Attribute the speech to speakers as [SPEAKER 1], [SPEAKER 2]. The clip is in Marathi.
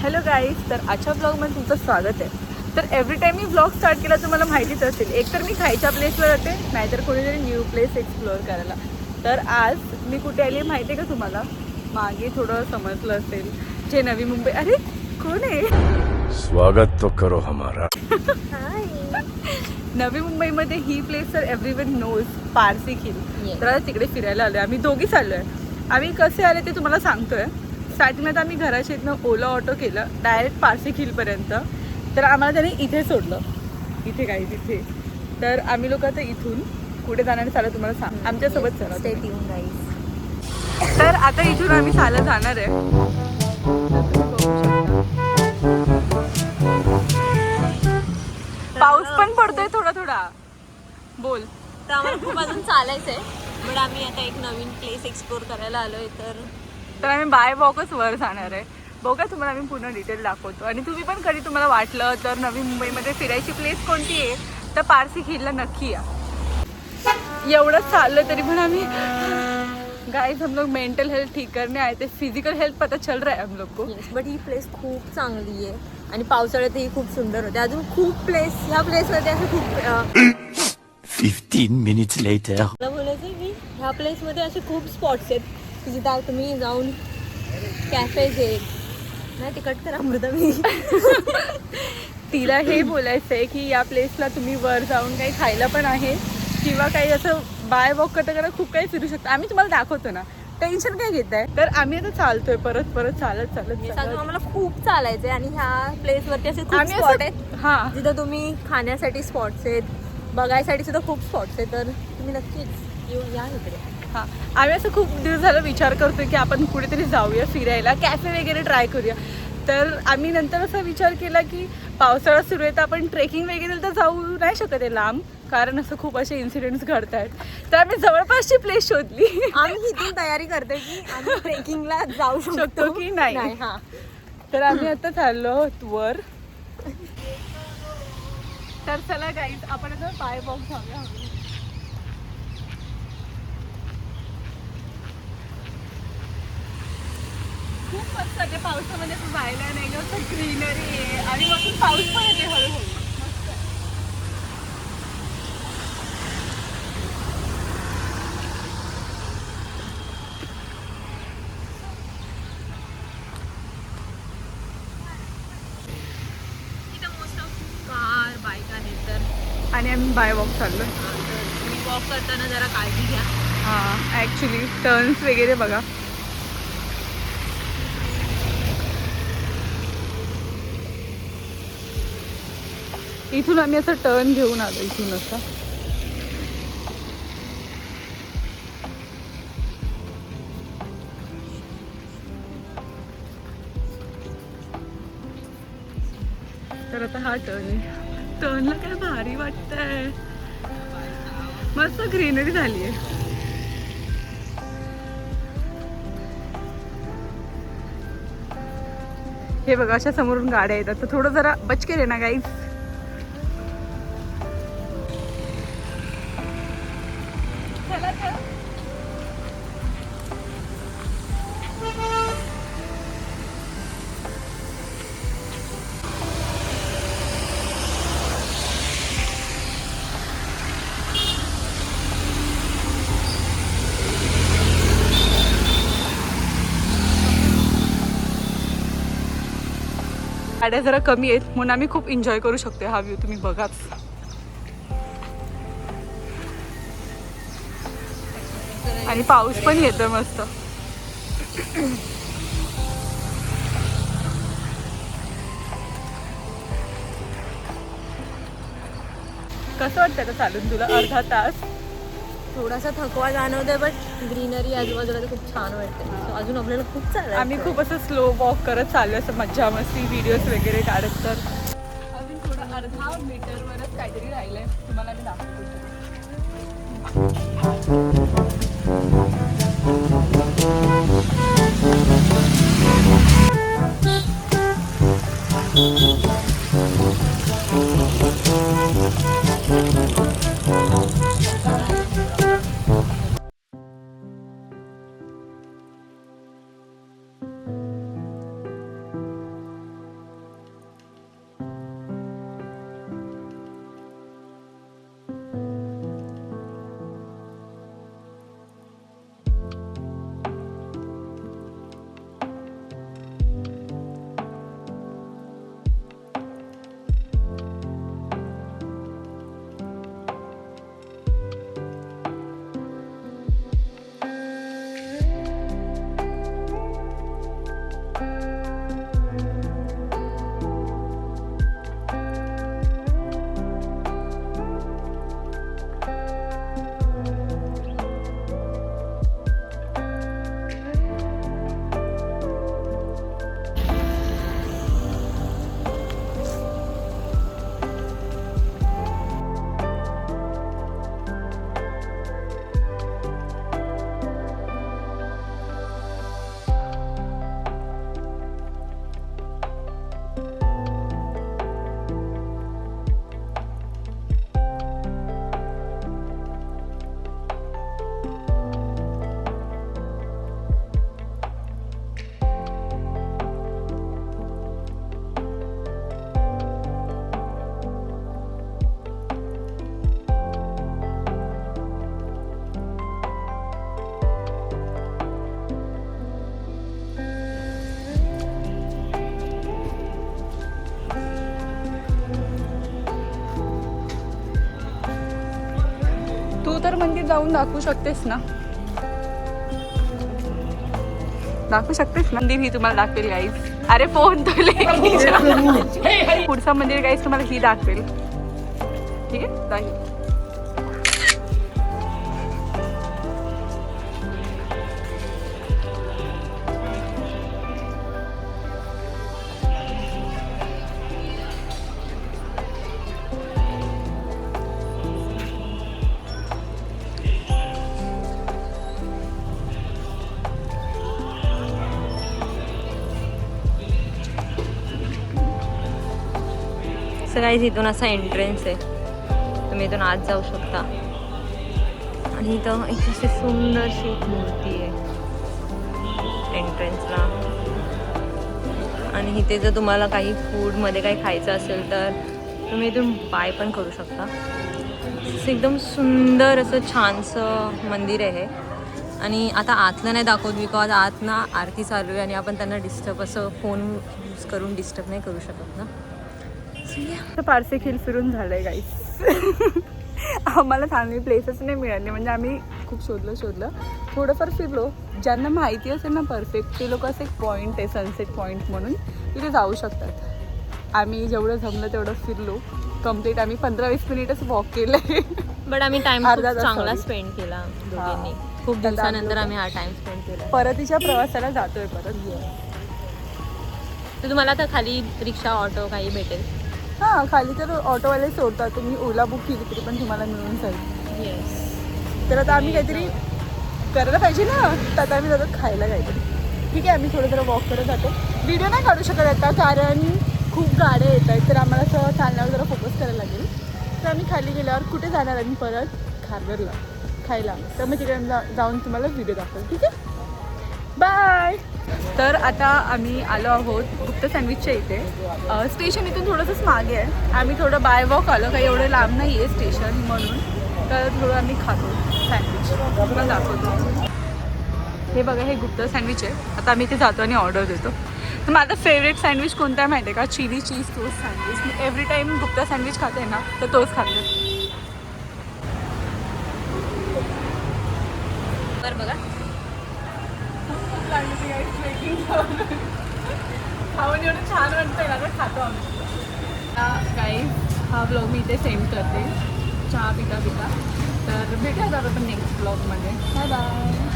[SPEAKER 1] हॅलो गाईज, तर आजच्या ब्लॉगमध्ये तुमचं स्वागत आहे. तर एव्हरी टाईम मी ब्लॉग स्टार्ट केला तर मला माहितीच असेल, एक तर मी खायच्या प्लेसला जाते, नाहीतर कोणीतरी न्यू प्लेस एक्सप्लोअर करायला. तर आज मी कुठे आली माहिती आहे का तुम्हाला? मागे थोडं समजलं असेल, जे नवी मुंबई. अरे कोण आहे?
[SPEAKER 2] स्वागत तो करो हमारा.
[SPEAKER 1] नवी मुंबईमध्ये ही प्लेस तर एव्हरीवन नोज, पारसी खीर. तर आज तिकडे फिरायला आलो. आम्ही दोघीच आलो आहे. आम्ही कसे आले ते तुम्हाला सांगतोय. स्टार्टिंगला तर आम्ही घराच्या इथनं ओला ऑटो केलं डायरेक्ट पारसी खीलपर्यंत. तर आम्हाला त्याने इथे सोडलं, इथे काही तिथे. तर आम्ही लोक आता इथून कुठे जाणार चाललं तुम्हाला सांग, आमच्यासोबत चला. तर आता इथून आम्ही चालत जाणार आहे. पाऊस पण पडतोय थोडा थोडा. बोल.
[SPEAKER 3] तर आम्हाला खूप अजून चालायचंय, बट आम्ही आता एक नवीन प्लेस एक्सप्लोर करायला आलोय. तर
[SPEAKER 1] आम्ही बाय वॉकच वर जाणार आहे. बघा, तुम्हाला आम्ही पूर्ण डिटेल दाखवतो. आणि तुम्ही पण कधी तुम्हाला वाटलं तर नवी मुंबईमध्ये फिरायची प्लेस कोणती आहे तर पारसी खीरला नक्की या. एवढंच चाललं तरी पण आम्ही गाइस, हम लोग मेंटल हेल्थ ठीक करने आए थे. फिजिकल हेल्थ पता चल रहा है हम लोग को.
[SPEAKER 3] बट ही प्लेस खूप चांगली आहे आणि पावसाळ्यात ही खूप सुंदर होते. अजून खूप प्लेस, ह्या प्लेसमध्ये असे खूप
[SPEAKER 2] 15 minutes later.
[SPEAKER 3] मला बोलायचं की ह्या प्लेसमध्ये असे खूप स्पॉट्स आहेत की जिथं तुम्ही जाऊन कॅफेज आहेत. नाही, ते कट करा अमृता. मी
[SPEAKER 1] तिला हे बोलायचं आहे की या प्लेसला तुम्ही वर जाऊन काही खायला पण आहे किंवा काही असं बाय वॉक करता करता खूप काही फिरू शकतो. आम्ही तुम्हाला दाखवतो ना, टेन्शन काय घेत आहे. तर आम्ही आता चालतोय परत चालत
[SPEAKER 3] सांगू, आम्हाला खूप चालायचंय आणि ह्या प्लेसवरती असे खूप
[SPEAKER 1] आम्ही
[SPEAKER 3] स्पॉट आहेत
[SPEAKER 1] हां,
[SPEAKER 3] जिथं तुम्ही खाण्यासाठी स्पॉट्स आहेत, बघायसाठी सुद्धा खूप स्पॉट्स आहेत. तर तुम्ही नक्कीच या इकडे.
[SPEAKER 1] हां. आम्ही असं खूप दिवस झालं विचार करतोय की आपण कुठेतरी जाऊया फिरायला, कॅफे वगैरे ट्राय करूया. तर आम्ही नंतर असा विचार केला की पावसाळा सुरू आहे तर आपण ट्रेकिंग वगैरे तर जाऊ नाही शकत आहे लांब, कारण असं खूप असे इन्सिडेंट्स घडत आहेत. तर आम्ही जवळपासची प्लेस शोधली.
[SPEAKER 3] आम्ही इथून तयारी करते की आम्ही ट्रेकिंगला जाऊ
[SPEAKER 1] शकतो की नाही.
[SPEAKER 3] हां.
[SPEAKER 1] तर आम्ही आता चाललो आहोत वर. तर चला गाईज, आपण आता बाय वॉक जाऊया. खूप मस्त आहे पावसामध्ये जायला, नाही का, ग्रीनरी आहे आणि मग पाऊस पण येते हळूहळू.
[SPEAKER 3] इथं मोस्ट ऑफ कार बाईक आहेत. तर
[SPEAKER 1] आणि आम्ही बाय वॉक चाललो.
[SPEAKER 3] तुम्ही वॉक करताना जरा काळजी घ्या.
[SPEAKER 1] हां, ॲक्च्युली टर्न्स वगैरे बघा. इथून आम्ही असं टर्न घेऊन आलो, इथून असं. तर आता हा टर्न आहे. टर्नला काय भारी वाटतंय, मस्त ग्रीनरी झाली आहे. हे बघा, अशा समोरून गाड्या येतात तर थोडं जरा बचके रे ना गाईज. गाड्या जरा कमी आहेत म्हणून आम्ही खूप एन्जॉय करू शकतो. हा व्ह्यू तुम्ही बघाच. आणि पाऊस पण येतोय मस्त. कसं वाटतं आता चालून तुला? अर्धा तास.
[SPEAKER 3] थोडासा थकवा जाणवतोय, बट ग्रीनरी आजूबाजूला तर खूप छान वाटते. So अजून आपल्याला खूप चालायचं.
[SPEAKER 1] आम्ही खूप असं स्लो वॉक करत चाललो, असं मज्जा मस्ती व्हिडिओज वगैरे काढत. तर अजून थोडं अर्धा मीटरवरच काहीतरी राहिलंय, तुम्हाला मी दाखवतो. तू तर मंदिर जाऊन दाखवू शकतेस ना, दाखवू शकतेस ना मंदिर, ही तुम्हाला दाखवेल गाईज. अरे फोन तुले पुढचं मंदिर गाईज तुम्हाला ही दाखवेल. ठीक आहे दाखव.
[SPEAKER 3] सो गाईज इथून असा एंट्रन्स आहे, तुम्ही इथून आत जाऊ शकता. आणि इथं एक अशी सुंदरशी एक मूर्ती आहे एंट्रन्सला. आणि इथे जर तुम्हाला काही फूडमध्ये काही खायचं असेल तर तुम्ही इथून बाय पण करू शकता. असं एकदम सुंदर असं छानसं मंदिर आहे. आणि आता आतलं नाही दाखवत बिकॉज आत ना आरती चालू आहे आणि आपण त्यांना डिस्टर्ब असं फोन यूज करून डिस्टर्ब नाही करू शकत ना.
[SPEAKER 1] पारसी खील फिरून झालंय गाईस. आम्हाला चांगली प्लेसेस नाही मिळाली, म्हणजे आम्ही खूप शोधलं थोडंफार फिरलो. ज्यांना माहिती असेल ना परफेक्ट ते लोक असं एक पॉईंट आहे सनसेट पॉईंट म्हणून, तिथे जाऊ शकतात. आम्ही जेवढं जमलं तेवढं फिरलो कम्प्लीट. आम्ही 15-20 मिनिटच वॉक केले,
[SPEAKER 3] बट आम्ही टाइम
[SPEAKER 1] अर्धा तास
[SPEAKER 3] चांगला
[SPEAKER 1] sorry.
[SPEAKER 3] स्पेंड केला दोघींनी. खूप दिवसानंतर आम्ही हा टाइम स्पेंड केला.
[SPEAKER 1] परतीच्या प्रवासाला जातोय परत.
[SPEAKER 3] तर तुम्हाला आता खाली रिक्षा ऑटो काही भेटेल.
[SPEAKER 1] हां खाली तर ऑटोवाले सोडतात, तुम्ही ओला बुक केली तरी पण तुम्हाला मिळून जाईल.
[SPEAKER 3] येस.
[SPEAKER 1] तर आता आम्ही काहीतरी करायला पाहिजे ना, तर आता आम्ही जातो खायला काहीतरी. ठीक आहे, आम्ही थोडं जरा वॉक करत जातो. व्हिडिओ नाही काढू शकत आता कारण खूप गाड्या येत आहेत, तर आम्हाला असं चालण्यावर जरा फोकस करायला लागेल. तर आम्ही खाली गेल्यावर कुठे जाणार आम्ही परत खारघरला खायला, तर मग तिकडे जाऊन तुम्हाला व्हिडिओ दाखवेल. ठीक आहे, बाय. तर आता आम्ही आलो आहोत गुप्ता सँडविचच्या इथे. स्टेशन इथून थोडंसंच मागे आहे. आम्ही थोडं बाय वॉक आलो, काही एवढं लांब नाही आहे स्टेशन म्हणून. तर थोडं आम्ही खातो सँडविच, तुम्हाला दाखवतो. हे बघा, हे गुप्ता सँडविच आहे. आता आम्ही इथे जातो आणि ऑर्डर देतो. तर माझा फेवरेट सँडविच कोणता आहे माहिती आहे का? Chilli cheese toast sandwich. मी एव्हरी टाईम गुप्ता सँडविच खाते ना, तर तोच खाते.
[SPEAKER 3] बरं बघा,
[SPEAKER 1] खाऊन एवढं छान वाटतंय ना, तर खातो आम्ही. गाईज हा ब्लॉग मी इथे सेंड करते चहा पिता. तर भेटूया आता आपण नेक्स्ट ब्लॉगमध्ये. Bye bye.